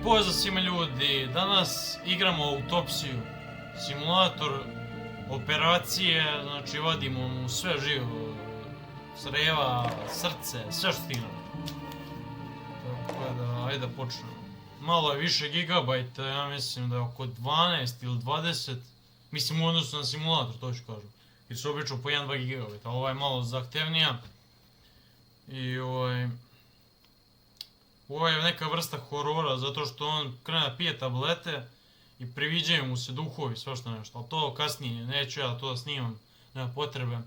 pozdrav svima ljudi, danas igramo Autopsiju, simulator operacije, znači vadimo mu sve živo, creva, srce, sve što stignemo. Tako da, ajde da počnemo. Malo je više gigabajta, ja mislim da je oko 12 ili 20, mislim u odnosu na simulator, to ću kažem. Jer su obično po 1-2 gigabajta, ova je malo zahtevnija. I ovo je neka vrsta horora, zato što on krene da pije tablete i priviđaju mu se duhovi, svašta nešto, ali to kasnije, neću ja to da snimam, nema potrebe,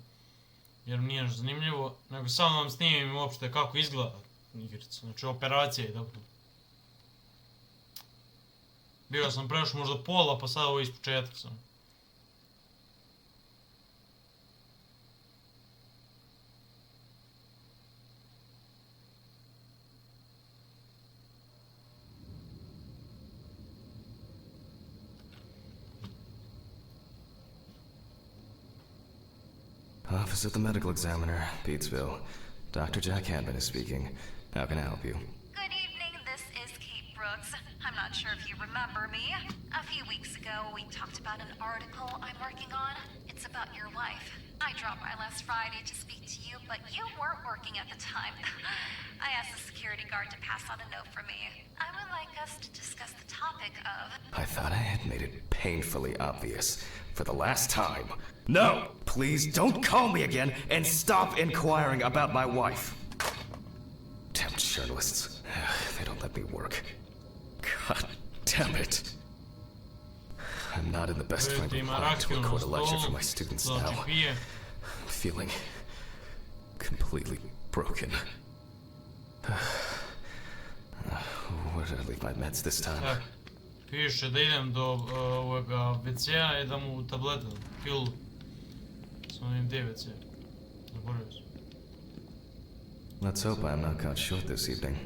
jer nije nešto zanimljivo, nego samo vam snimim uopšte kako izgleda igrica, znači operacija i tako. Bio sam prešao možda pola, pa sad ovo iz početka sam. Office of the Medical Examiner, Petesville. Dr. Jack Hanman is speaking. How can I help you? Good evening, this is Kate Brooks. I'm not sure if you remember me. A few weeks ago, we talked about an article I'm working on. It's about your wife. I dropped by last Friday to speak to you, but you weren't working at the time. I asked the security guard to pass on a note for me. I would like us to discuss the topic of... I thought I had made it painfully obvious. For the last time. No! Please don't call me again and stop inquiring about my wife. Damn journalists. They don't let me work. God damn it. I'm not in the best frame of mind to record a lecture for my students now. I'm feeling completely broken. Where did I leave my meds this time? Piše da idem do ovoga WC-a i da mu tablete, pilu. S onim DVC. Zaboravio sam. Let's hope I'm not caught short this evening.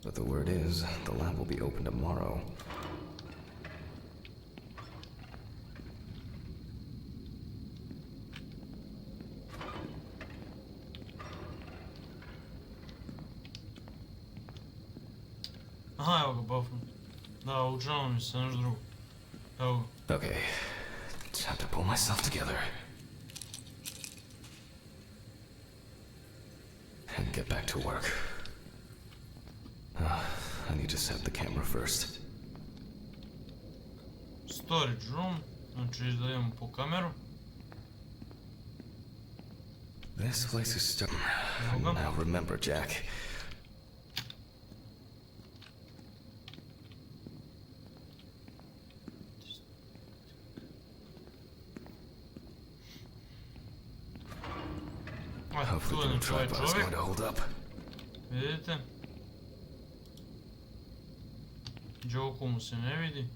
But the word is, the lab will be open tomorrow. Aha, evo ga buffnut. Da, učinilo mi se nešto drugo. Evo ga. Okay, time to pull myself together. And get back to work. I need to set the camera first. Storage room, znači da idemo po kameru. This place is still... Now remember, Jack. Hopefully the tripod is going to hold up. Vidite? Đoku mu se ne vidi.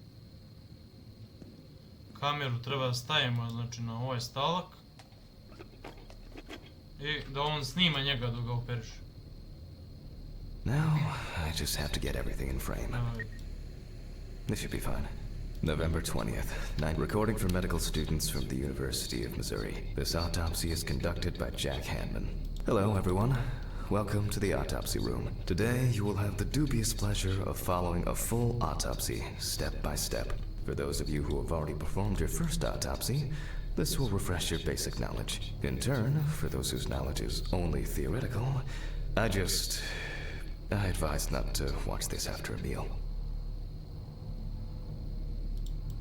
Kameru treba da stavimo, znači, na ovaj stalak. I da on snima njega dok ga operiš. Now, I just have to get everything in frame. This should be fine. November 20th, night recording for medical students from the University of Missouri. This autopsy is conducted by Jack Hanman. Hello, everyone. Welcome to the autopsy room. Today, you will have the dubious pleasure of following a full autopsy, step by step. For those of you who have already performed your first autopsy, this will refresh your basic knowledge. In turn, for those whose knowledge is only theoretical, I advise not to watch this after a meal.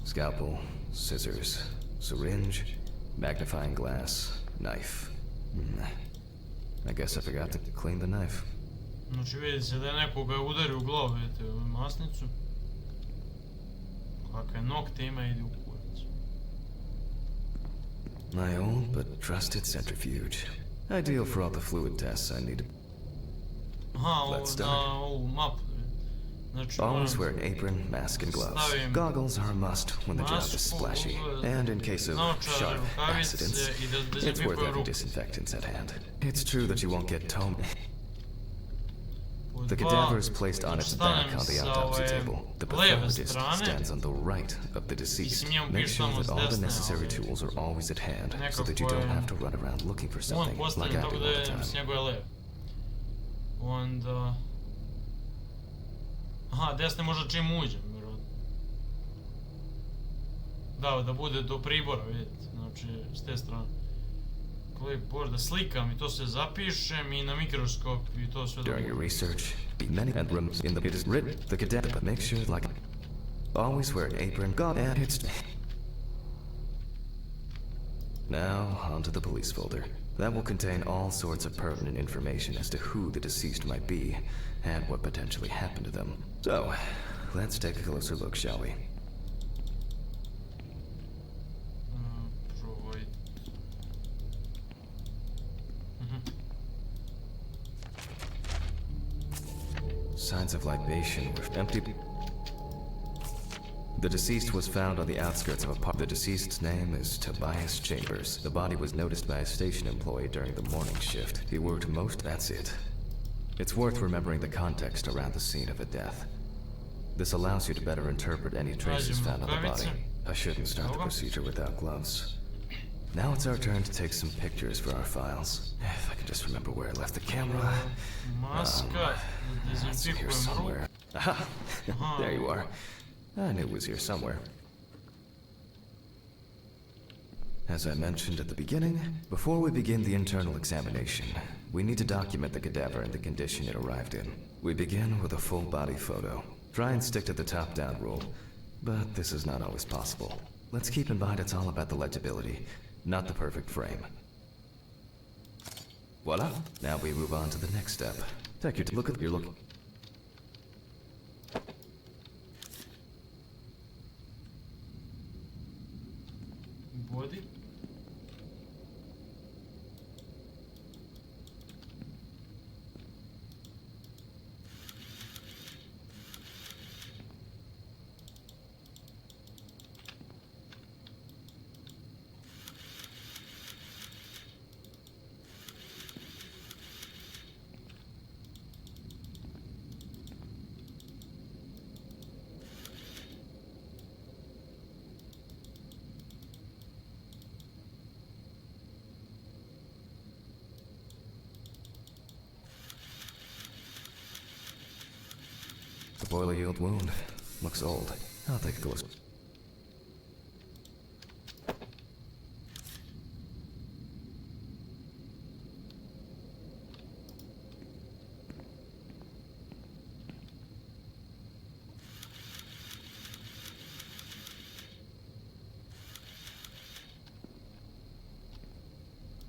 Scalpel, scissors, syringe, magnifying glass, knife. I guess I forgot to clean the knife. Znači vidi se da je nekoga udario u glavu, vidite, ovu masnicu. Kakve nokte ima, ide u kurac. My old but trusted centrifuge. Ideal for all the fluid tests I need. Aha, ovo na ovu mapu. Znači, always wear an apron, mask, and gloves. Goggles are a must when the job is splashy. And in case of sharp accidents, it's worth having disinfectants at hand. It's true that you won't get The cadaver is placed on its back on the autopsy table. The pathologist stands on the right of the deceased. Make sure that all the necessary tools are always at hand, so that you don't have to run around looking for On something, like postavljen I tako do da all the je time. s njegove leve. Onda... Aha, desne možda čim uđem, vjerojatno. Da bude do pribora, vidite, znači s te strane. Clipboard, da slikam i to sve zapišem i na mikroskop i to sve During your research, be many and rooms in the it is written the cadaver, but make sure like always wear an apron. God, and it's now onto the police folder. That will contain all sorts of pertinent information as to who the deceased might be and what potentially happened to them. So, let's take a closer look, shall we? Probaj. Signs of libation were empty. The deceased was found on the outskirts of a park. The deceased's name is Tobias Chambers. The body was noticed by a station employee during the morning shift. He worked most. That's it. It's worth remembering the context around the scene of a death. This allows you to better interpret any traces found on the body. I shouldn't start the procedure without gloves. Now it's our turn to take some pictures for our files. If I can just remember where I left the camera. Maska, It's here dezinfikujem somewhere. ruku. Aha! There you are. I knew it was here somewhere. As I mentioned at the beginning, before we begin the internal examination, we need to document the cadaver and the condition it arrived in. We begin with a full body photo. Try and stick to the top-down rule, but this is not always possible. Let's keep in mind it's all about the legibility, not the perfect frame. Voila! Now we move on to the next step. Take your look at your look. Body. The boiler yield wound. Looks old. I'll take a close.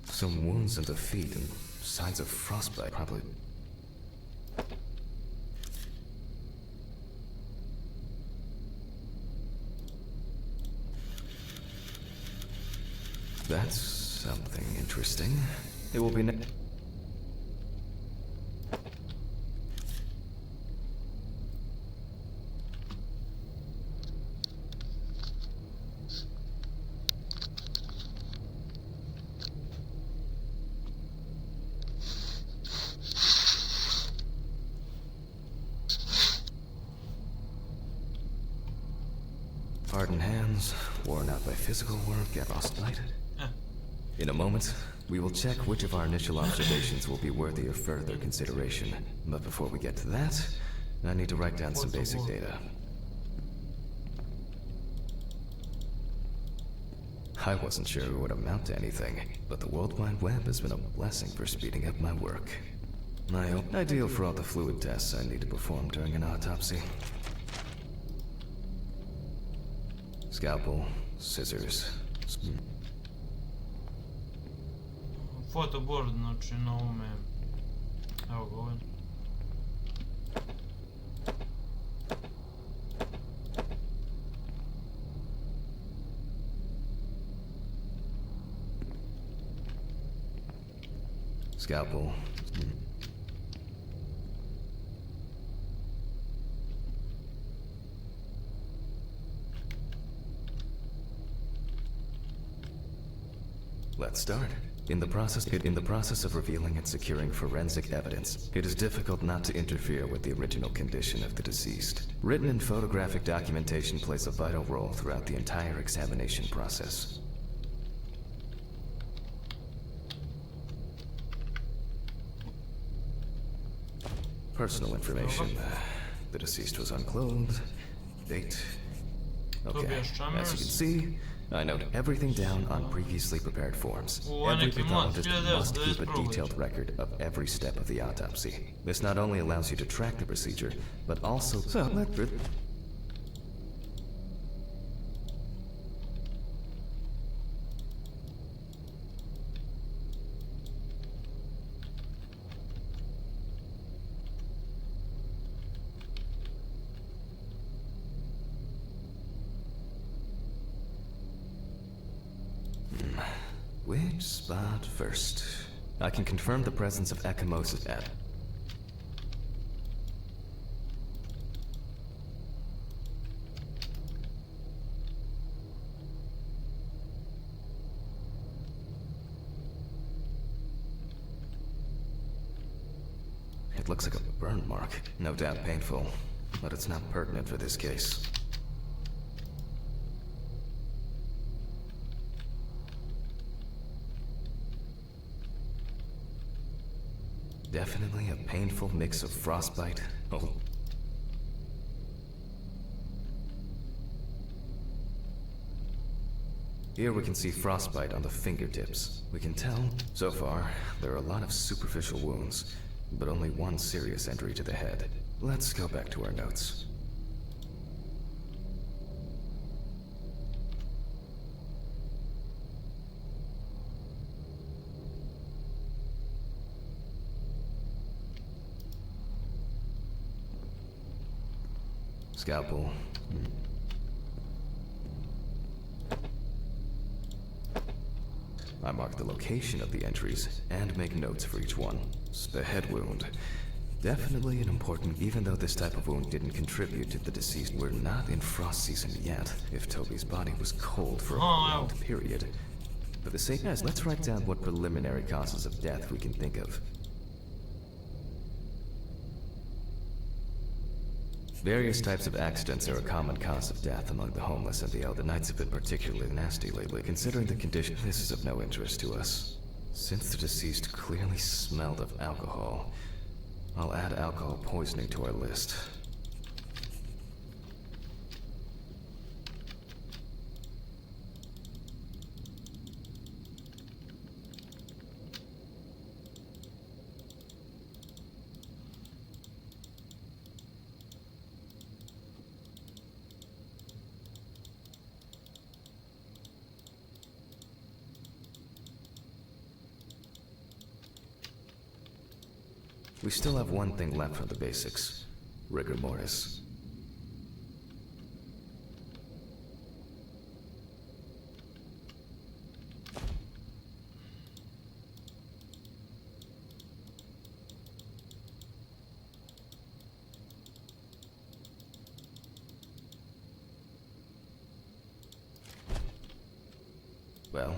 Some wounds in the feet and signs of frostbite, probably. That's something interesting. It will be hardened hands, worn out by physical work, and frostbite. In a moment, we will check which of our initial observations will be worthy of further consideration. But before we get to that, I need to write down some basic data. I wasn't sure it would amount to anything, but the World Wide Web has been a blessing for speeding up my work. Ideal for all the fluid tests I need to perform during an autopsy. Scalpel, scissors. Fotoboard, znači na ovome, evo ga ovdje. Scalpel. Let's start. In the process of revealing and securing forensic evidence, it is difficult not to interfere with the original condition of the deceased. Written and photographic documentation plays a vital role throughout the entire examination process. Personal information. The deceased was unclothed. Date. Okay. As you can see, I note everything down on previously prepared forms. Every pathologist must keep a detailed record of every step of the autopsy. This not only allows you to track the procedure, but also... Which spot first? I can confirm the presence of ecchymosis at... It looks like a burn mark. No doubt painful, but it's not pertinent for this case. Definitely a painful mix of frostbite. Oh. Here we can see frostbite on the fingertips. We can tell, so far, there are a lot of superficial wounds, but only one serious injury to the head. Let's go back to our notes. Scalpel. I mark the location of the entries and make notes for each one. The head wound. Definitely an important, even though this type of wound didn't contribute to the deceased. We're not in frost season yet. If Toby's body was cold for a prolonged period. For the sake of, let's write down what preliminary causes of death we can think of. Various types of accidents are a common cause of death among the homeless and the elderly. The nights have been particularly nasty lately. Considering the condition, this is of no interest to us. Since the deceased clearly smelled of alcohol, I'll add alcohol poisoning to our list. We still have one thing left from the basics. Rigor mortis. Well,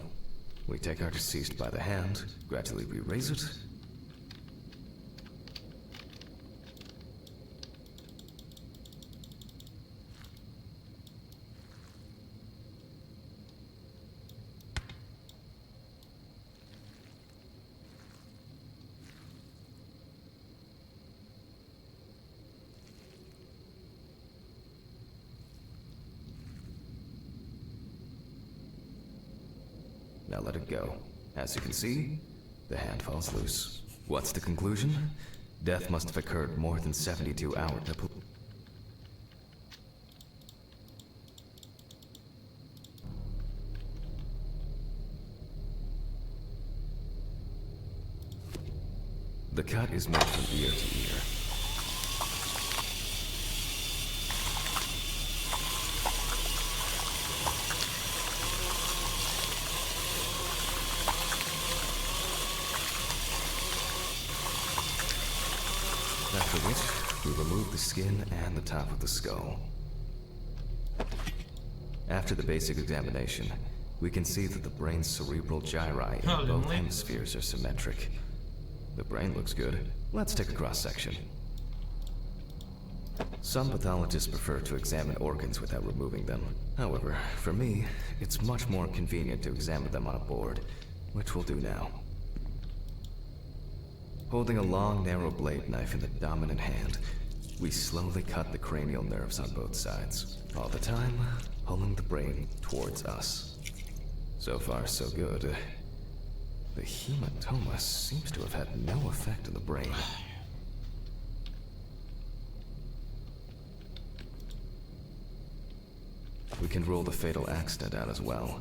we take our deceased by the hand, gradually re-raise it, now let it go. As you can see, the hand falls loose. What's the conclusion? Death must have occurred more than 72 hours. The cut is made from ear to ear. After which, we remove the skin and the top of the skull. After the basic examination, We can see that the brain's cerebral gyri in both hemispheres are symmetric. The brain looks good. Let's take a cross-section. Some pathologists prefer to examine organs without removing them. However, for me, it's much more convenient to examine them on a board, which we'll do now. Holding a long, narrow blade knife in the dominant hand, we slowly cut the cranial nerves on both sides, all the time pulling the brain towards us. So far, so good. The hematoma seems to have had no effect on the brain. We can rule the fatal accident out as well.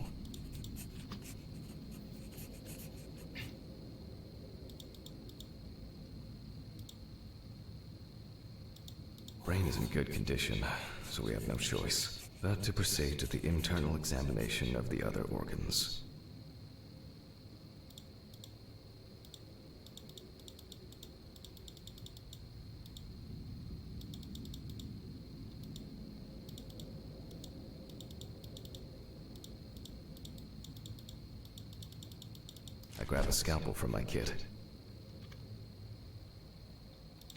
Brain is in good condition, so we have no choice but to proceed to the internal examination of the other organs. I grab a scalpel from my kit.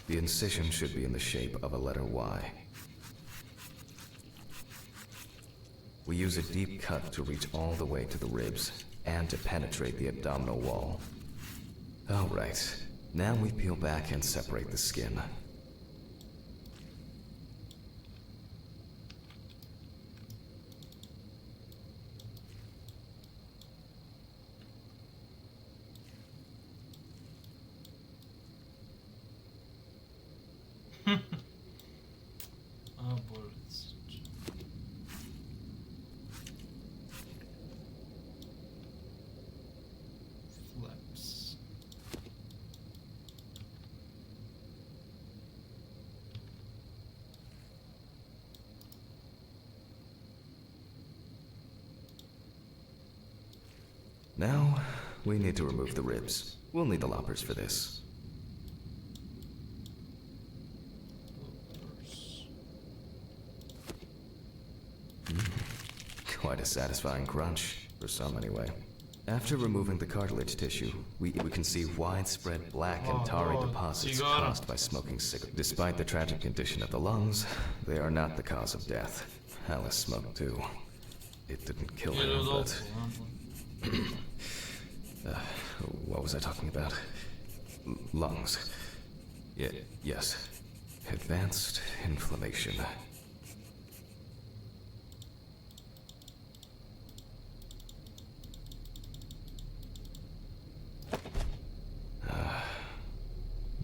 The incision should be in the shape of a letter Y. We use a deep cut to reach all the way to the ribs and to penetrate the abdominal wall. All right, now we peel back and separate the skin. bullets. Flaps. Now, we need to remove the ribs. We'll need the loppers for this. Quite a satisfying crunch, for some anyway. After removing the cartilage tissue, we can see widespread black and tarry deposits caused by smoking cigarettes. Despite the tragic condition of the lungs, they are not the cause of death. Alice smoked too. It didn't kill her, but... what was I talking about? Lungs. Yes. Advanced inflammation.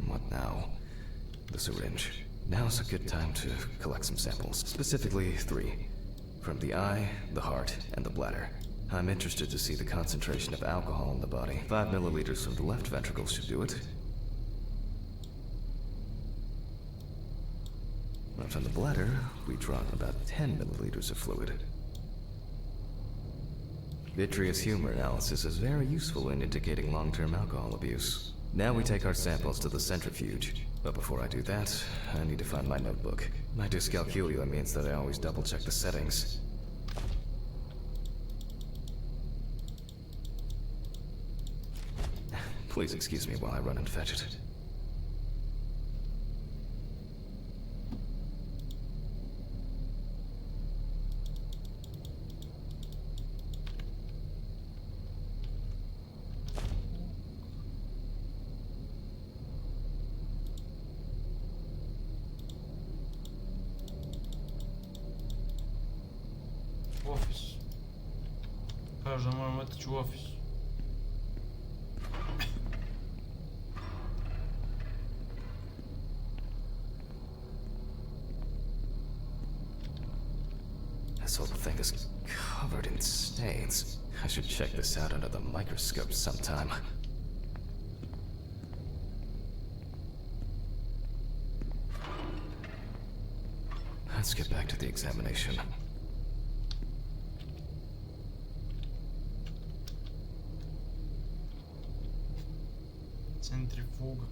What now? The syringe. Now's a good time to collect some samples. Specifically 3. From the eye, the heart, and the bladder. I'm interested to see the concentration of alcohol in the body. 5 milliliters from the left ventricle should do it. And from the bladder, we draw about 10 milliliters of fluid. Vitreous humor analysis is very useful in indicating long-term alcohol abuse. Now we take our samples to the centrifuge. But before I do that, I need to find my notebook. My dyscalculia means that I always double-check the settings. Please excuse me while I run and fetch it. Office. Kaže, moramo otići u office. This whole thing is covered in stains. I should check this out under the microscope sometime. Let's get back to the examination. Centrifuga.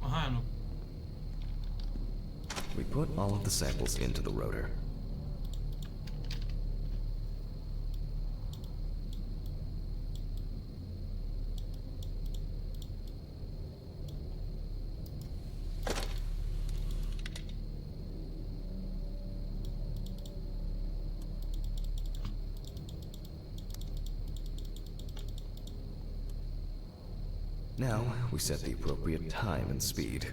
Aha, eno. We put all of the samples into the rotor. Now, we set the appropriate time and speed.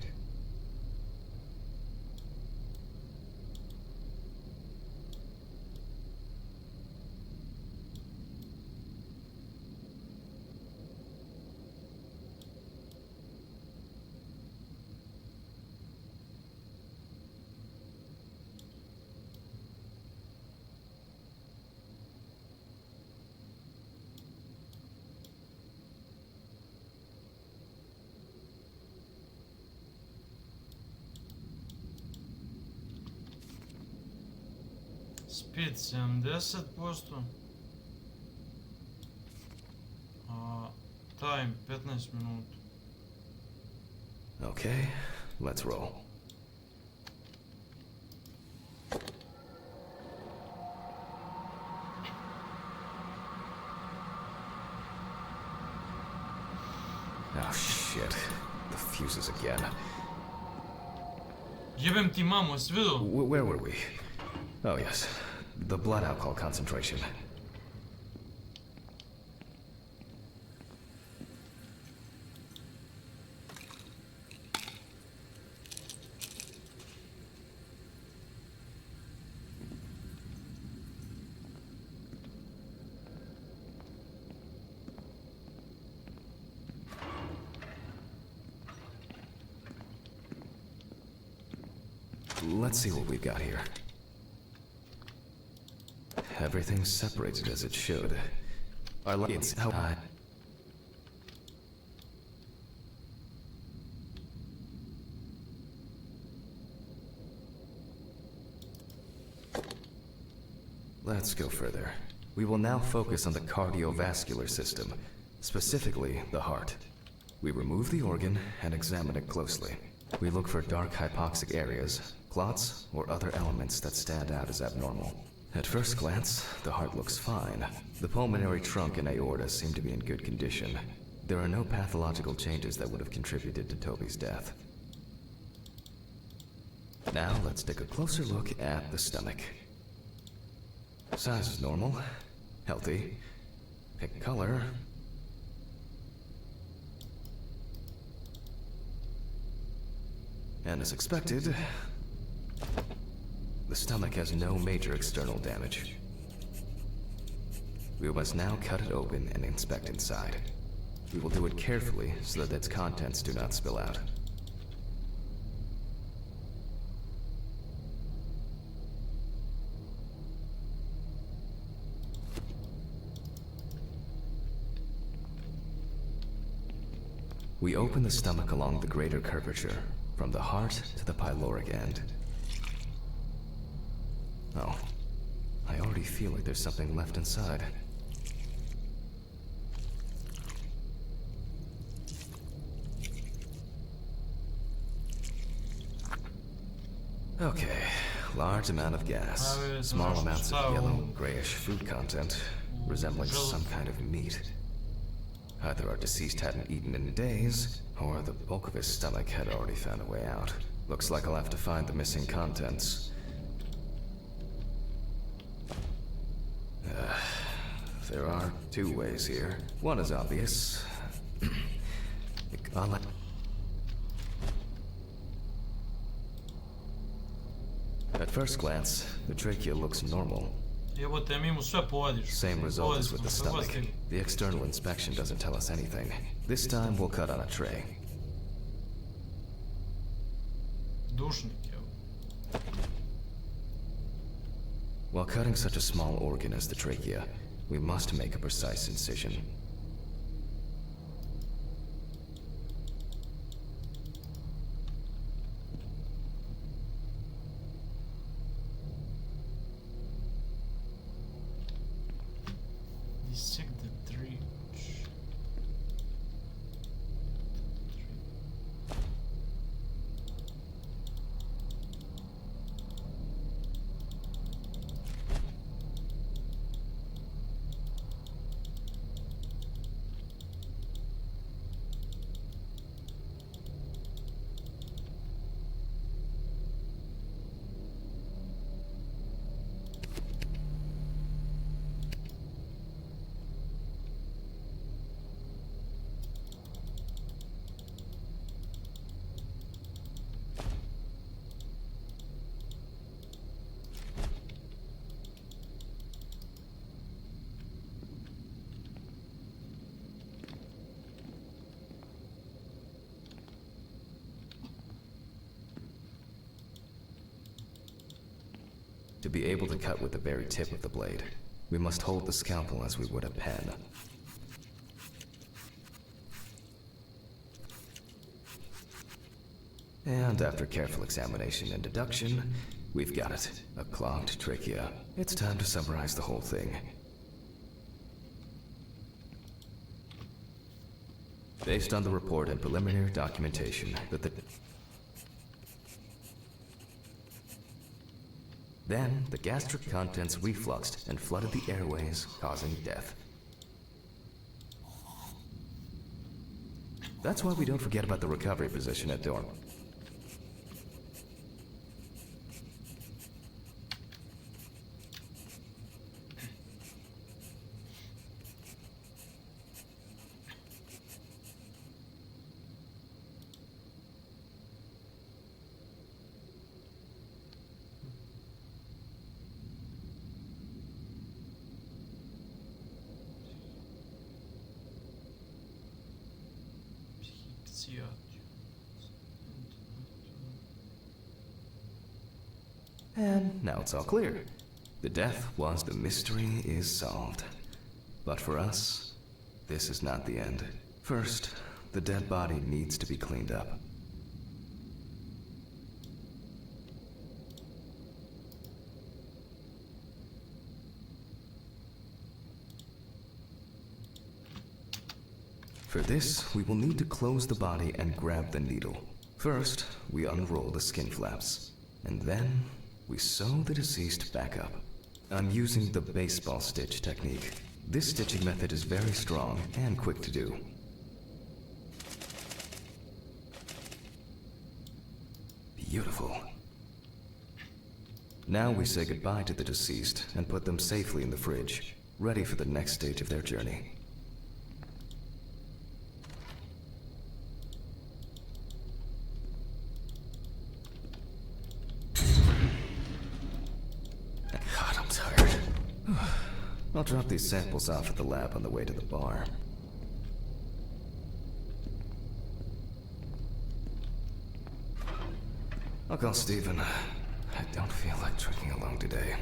Speed 70%. Time 15 minuta. Okay, let's roll. Oh shit. The fuses again. Jebem ti mamu, jesi vidio? Where were we? Oh yes, the blood alcohol concentration. Let's see what we've got here. Everything's separated as it should. Our lights, how high? Let's go further. We will now focus on the cardiovascular system, specifically the heart. We remove the organ and examine it closely. We look for dark hypoxic areas, clots, or other elements that stand out as abnormal. At first glance, the heart looks fine. The pulmonary trunk and aorta seem to be in good condition. There are no pathological changes that would have contributed to Toby's death. Now let's take a closer look at the stomach. Size is normal, healthy, pick color. And as expected, the stomach has no major external damage. We must now cut it open and inspect inside. We will do it carefully so that its contents do not spill out. We open the stomach along the greater curvature, from the heart to the pyloric end. Oh, I already feel like there's something left inside. Okay, large amount of gas, small amounts of yellow, grayish food content, resembling some kind of meat. Either our deceased hadn't eaten in days, or the bulk of his stomach had already found a way out. Looks like I'll have to find the missing contents. There are two ways here. One is obvious. At first glance, the trachea looks normal. Jebote, mi mu sve povadiš. Same result as with the Povadiš smo, stomach. sve stigli. The external inspection doesn't tell us anything. This time we'll cut on a tray. Dušnik, evo. While cutting such a small organ as the trachea, we must make a precise incision. Dissect the trach. be able to cut with the very tip of the blade, we must hold the scalpel as we would a pen. And after careful examination and deduction, we've got it. A clogged trachea. It's time to summarize the whole thing. Based on the report and preliminary documentation that Then, the gastric contents refluxed and flooded the airways, causing death. That's why we don't forget about the recovery position at dorm. And now it's all clear. The death was the mystery is solved. But for us, this is not the end. First, the dead body needs to be cleaned up. For this, we will need to close the body and grab the needle. First, we unroll the skin flaps, and then we sew the deceased back up. I'm using the baseball stitch technique. This stitching method is very strong and quick to do. Beautiful. Now we say goodbye to the deceased and put them safely in the fridge, ready for the next stage of their journey. God, I'm tired. I'll drop these samples off at the lab on the way to the bar. I'll call Steven. I don't feel like trekking along today.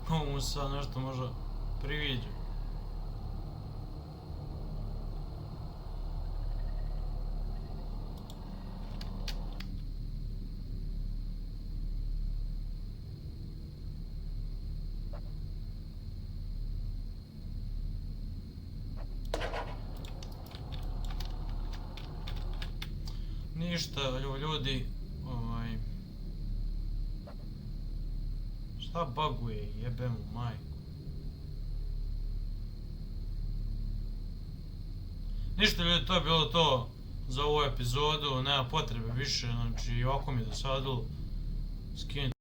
Ovo mu se sad nešto možda priviđa. Ništa, ljudi, šta buguje, jebem mu majku. Ništa ljudi, to je bilo to za ovu epizodu, nema potrebe više, znači ovako mi je dosadilo. Skinite